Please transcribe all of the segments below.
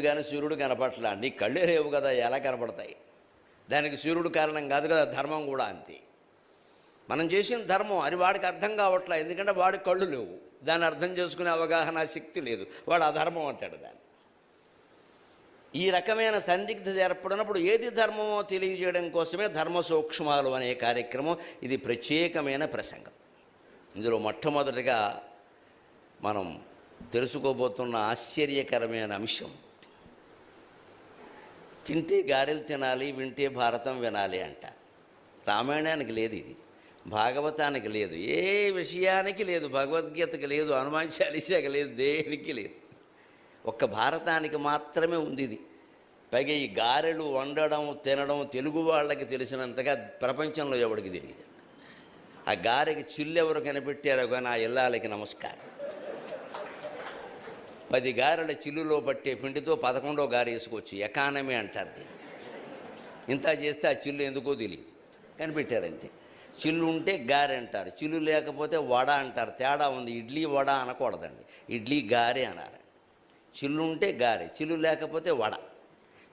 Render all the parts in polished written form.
కానీ సూర్యుడు కనపట్లా, నీ కళ్ళే లేవు కదా, ఎలా కనపడతాయి? దానికి సూర్యుడు కారణం కాదు కదా, ధర్మం కూడా అంతే. మనం చేసిన ధర్మం అది వాడికి అర్థం కావట్లా, ఎందుకంటే వాడికి కళ్ళు లేవు, దాన్ని అర్థం చేసుకునే అవగాహన శక్తి లేదు, వాడు అధర్మం అంటాడు దాన్ని. ఈ రకమైన సందిగ్ధత ఏర్పడినప్పుడు ఏది ధర్మమో తెలియజేయడం కోసమే ధర్మ సూక్ష్మాలు అనే కార్యక్రమం. ఇది ప్రత్యేకమైన ప్రసంగం. ఇందులో మొట్టమొదటిగా మనం తెలుసుకోబోతున్న ఆశ్చర్యకరమైన అంశం, తింటే గారెలు తినాలి, వింటే భారతం వినాలి అంటారు. రామాయణానికి లేదు ఇది, భాగవతానికి లేదు, ఏ విషయానికి లేదు, భగవద్గీతకి లేదు, హనుమాన్ చాలీసాకి లేదు, దేనికి లేదు. ఒక్క భారతానికి మాత్రమే ఉంది ఇది. పైగా ఈ గారెలు వండడం తినడం తెలుగు వాళ్ళకి తెలిసినంతగా ప్రపంచంలో ఎవరికి తెలియదు. ఆ గారెకి చిల్లు ఎవరు కనిపెట్టారో కానీ ఆ ఇల్లాలకి నమస్కారం. 10 గారెల చిల్లులో పట్టే పిండితో 11వ గారె వేసుకోవచ్చు, ఎకానమీ అంటారు దీన్ని. ఇంత చేస్తే ఆ చిల్లు ఎందుకో తెలియదు, కనిపెట్టారంతే. చిల్లు ఉంటే గారె అంటారు, చిల్లు లేకపోతే వడ అంటారు. తేడా ఉంది, ఇడ్లీ వడ అనకూడదండి, ఇడ్లీ గారె అనాలి. చిల్లు ఉంటే గారె, చిల్లు లేకపోతే వడ.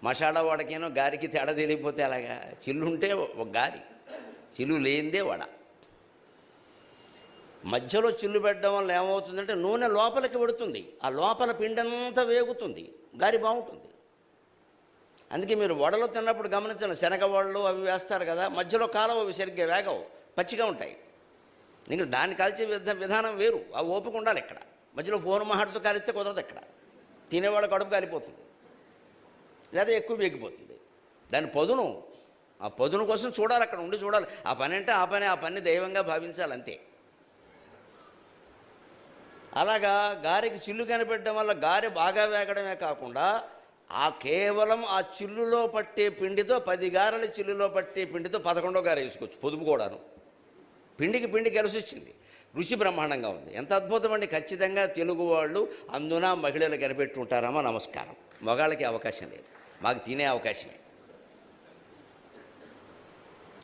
మసాలా వడకేనో గారికి తేడా తెలియకపోతే అలాగా. చిల్లు ఉంటే ఒక గారి, చిల్లు లేనిదే వడ. మధ్యలో చిల్లు పెట్టడం వల్ల ఏమవుతుందంటే నూనె లోపలికి పెడుతుంది, ఆ లోపల పిండంతా వేగుతుంది, గారి బాగుంటుంది. అందుకే మీరు వడలు తిన్నప్పుడు గమనించండి, శనగ వడలు అవి వేస్తారు కదా, మధ్యలో కాలం అవి సరిగ్గా వేగవు, పచ్చిగా ఉంటాయి. ఇంకా దాన్ని కాల్చే విధానం వేరు, ఆ ఓపిక ఉండాలి. ఇక్కడ మధ్యలో ఫోన్ మాటతో కాలిస్తే కుదరదు. ఇక్కడ తినేవాడు కడుపు కాలిపోతుంది, లేదా ఎక్కువ వేగిపోతుంది. దాని పదును, ఆ పదును కోసం చూడాలి, అక్కడ ఉండి చూడాలి. ఆ పని అంటే ఆ పని దైవంగా భావించాలి అంతే. అలాగా గారెకి చిల్లు కనిపెట్టడం వల్ల గారె బాగా వేగడమే కాకుండా కేవలం ఆ చిల్లులో పట్టే పిండితో 10 గారెల చిల్లులో పట్టే పిండితో 11వ గారె వేసుకోవచ్చు, పొదుపు కూడాను. పిండికి పిండి కలిసి వచ్చింది, రుచి బ్రహ్మాండంగా ఉంది. ఎంత అద్భుతమండి. ఖచ్చితంగా తెలుగు వాళ్ళు అందున మహిళలు కనిపెట్టుంటారమ్మా, నమస్కారం. మగాళ్ళకి అవకాశం లేదు, మాకు తినే అవకాశమే.